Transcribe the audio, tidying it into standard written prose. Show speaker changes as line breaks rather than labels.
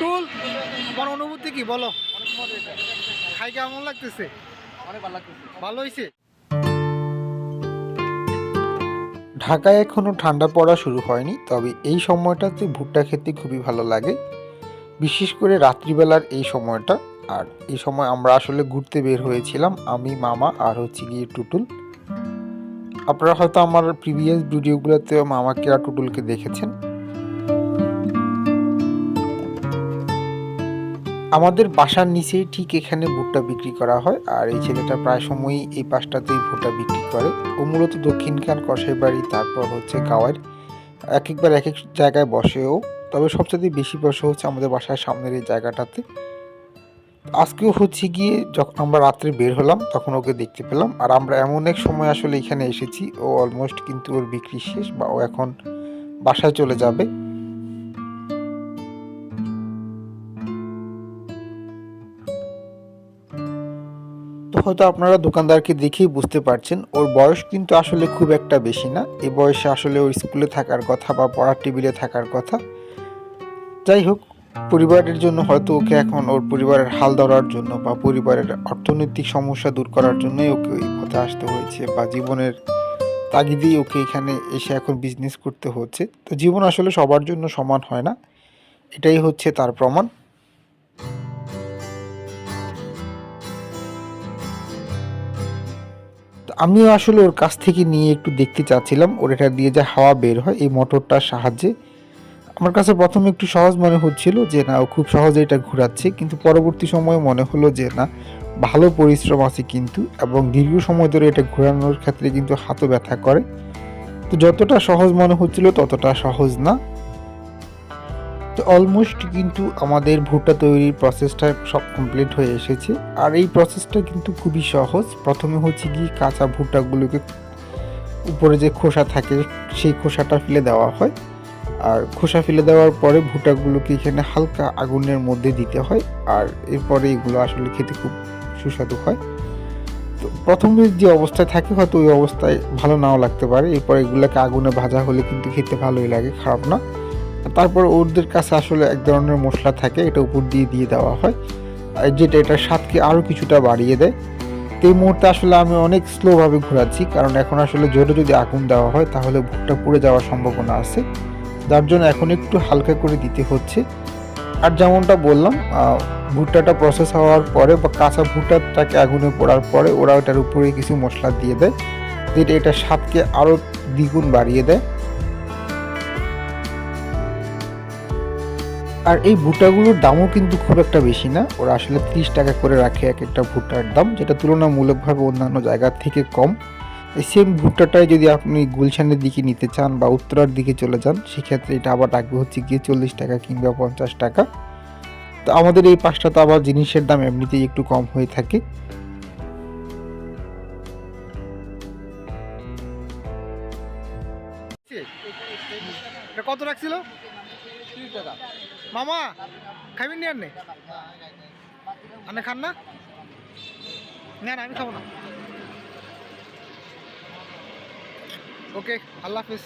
টুটুল, তোমার অনুভূতি কি বলো? খাই কেমন লাগতেছে?
অনেক ভালো লাগতেছে।
ভালো হয়েছে।
ঢাকায় এখনও ঠান্ডা পড়া শুরু হয়নি, তবে এই সময়টাতে ভুট্টা খেতে খুবই ভালো লাগে, বিশেষ করে রাত্রিবেলার এই সময়টা। আর এই সময় আমরা আসলে ঘুরতে বের হয়েছিলাম, আমি, মামা আর হচ্ছে গিয়ে টুটুল। আপনারা হয়তো আমার প্রিভিয়াস ভিডিওগুলোতে মামাকে আর টুটুলকে দেখেছেন। আমাদের বাসার নিচেই ঠিক এখানে ভুট্টা বিক্রি করা হয়, আর এই ছেলেটা প্রায় সময়ই এই পাশটাতেই ভুট্টা বিক্রি করে। ও মূলত দক্ষিণখান কসাইবাড়ি, তারপর হচ্ছে গাওয়ার, এক একবার এক এক জায়গায় বসেও, তবে সবচেয়ে বেশি বসে হচ্ছে আমাদের বাসার সামনের এই জায়গাটাতে। আজকেও হচ্ছে গিয়ে যখন আমরা রাত্রে বের হলাম তখন ওকে দেখতে পেলাম, আর আমরা এমন এক সময় আসলে এখানে এসেছি, ও অলমোস্ট কিন্তু ওর বিক্রি শেষ, বা ও এখন বাসায় চলে যাবে। তো হয়তো আপনারা দোকানদারকে দেখেই বুঝতে পারছেন ওর বয়স কিন্তু আসলে খুব একটা বেশি না। এই বয়সে আসলে ওর স্কুলে থাকার কথা বা পড়ার টেবিলে থাকার কথা। যাই হোক, পরিবারের জন্য হয়তো ওকে এখন ওর পরিবারের হাল ধরার জন্য বা পরিবারের অর্থনৈতিক সমস্যা দূর করার জন্যই ওকে ওই পথে আসতে হয়েছে, বা জীবনের তাগিদেই ওকে এখানে এসে এখন বিজনেস করতে হচ্ছে। তো জীবন আসলে সবার জন্য সমান হয় না, এটাই হচ্ছে তার প্রমাণ। তো আমিও আসলে ওর কাছ থেকে নিয়ে একটু দেখতে চাচ্ছিলাম ওর এটা দিয়ে যে হাওয়া বের হয় এই মোটরটার সাহায্যে। আমার কাছে প্রথমে একটু সহজ মনে হচ্ছিল যে না, ও খুব সহজে এটা ঘোরাচ্ছে, কিন্তু পরবর্তী সময়ে মনে হলো যে না, ভালো পরিশ্রম আছে কিন্তু, এবং দীর্ঘ সময় ধরে এটা ঘোরানোর ক্ষেত্রে কিন্তু হাতও ব্যথা করে। তো যতটা সহজ মনে হচ্ছিল ততটা সহজ না। তো অলমোস্ট কিন্তু আমাদের ভুট্টা তৈরির প্রসেসটা সব কমপ্লিট হয়ে এসেছে, আর এই প্রসেসটা কিন্তু খুবই সহজ। প্রথমে হচ্ছে কি কাঁচা ভুট্টাগুলোকে উপরে যে খোসা থাকে সেই খোসাটা ফেলে দেওয়া হয়, আর খোসা ফেলে দেওয়ার পরে ভুট্টাগুলোকে এখানে হালকা আগুনের মধ্যে দিতে হয়, আর এরপরে এগুলো আসলে খেতে খুব সুস্বাদু হয়। তো প্রথমে যে অবস্থায় থাকে হয়তো ওই অবস্থায় ভালো নাও লাগতে পারে, এরপর এগুলোকে আগুনে ভাজা হলে কিন্তু খেতে ভালোই লাগে, খারাপ না। তারপর ওদের কাছে আসলে এক ধরনের মশলা থাকে, এটা উপর দিয়ে দিয়ে দেওয়া হয়, আর যেটা এটার স্বাদকে আরও কিছুটা বাড়িয়ে দেয়। তো এই মুহূর্তে আসলে আমি অনেক স্লোভাবে ঘোরাচ্ছি, কারণ এখন আসলে জোরে যদি আগুন দেওয়া হয় তাহলে ভুট্টা পুড়ে যাওয়ার সম্ভাবনা আছে, যার জন্য এখন একটু হালকা করে দিতে হচ্ছে। আর যেমনটা বললাম, ভুট্টাটা প্রসেস হওয়ার পরে বা কাঁচা ভুট্টাটাকে আগুনে পোড়ার পরে ওরা ওটার উপরে কিছু মশলা দিয়ে দেয়, যেটা এটার স্বাদকে আরও দ্বিগুণ বাড়িয়ে দেয়। আর এই ভুট্টাগুলোর দামও কিন্তু খুব একটা বেশি না, ওরা আসলে 30 টাকা করে রাখে এক একটা ভুট্টার দাম, যেটা তুলনামূলকভাবে অন্যান্য জায়গা থেকে কম। এই সেম ভুট্টাটাই যদি আপনি গুলশানের দিকে নিতে চান বা উত্তরার দিকে চলে যান, সেক্ষেত্রে এটা আবার রাখবে হচ্ছে গিয়ে 40 টাকা কিংবা 50 টাকা। তো আমাদের এই পাশটা তো আবার জিনিসের দাম এমনিতেই একটু কম হয়ে থাকে।
এটা কত রাখছিল?
30 টাকা।
মামা খাইবেন নি? আনে আনে খান না? না না, আমি খাবো না। ওকে, আল্লাহ হাফিজ।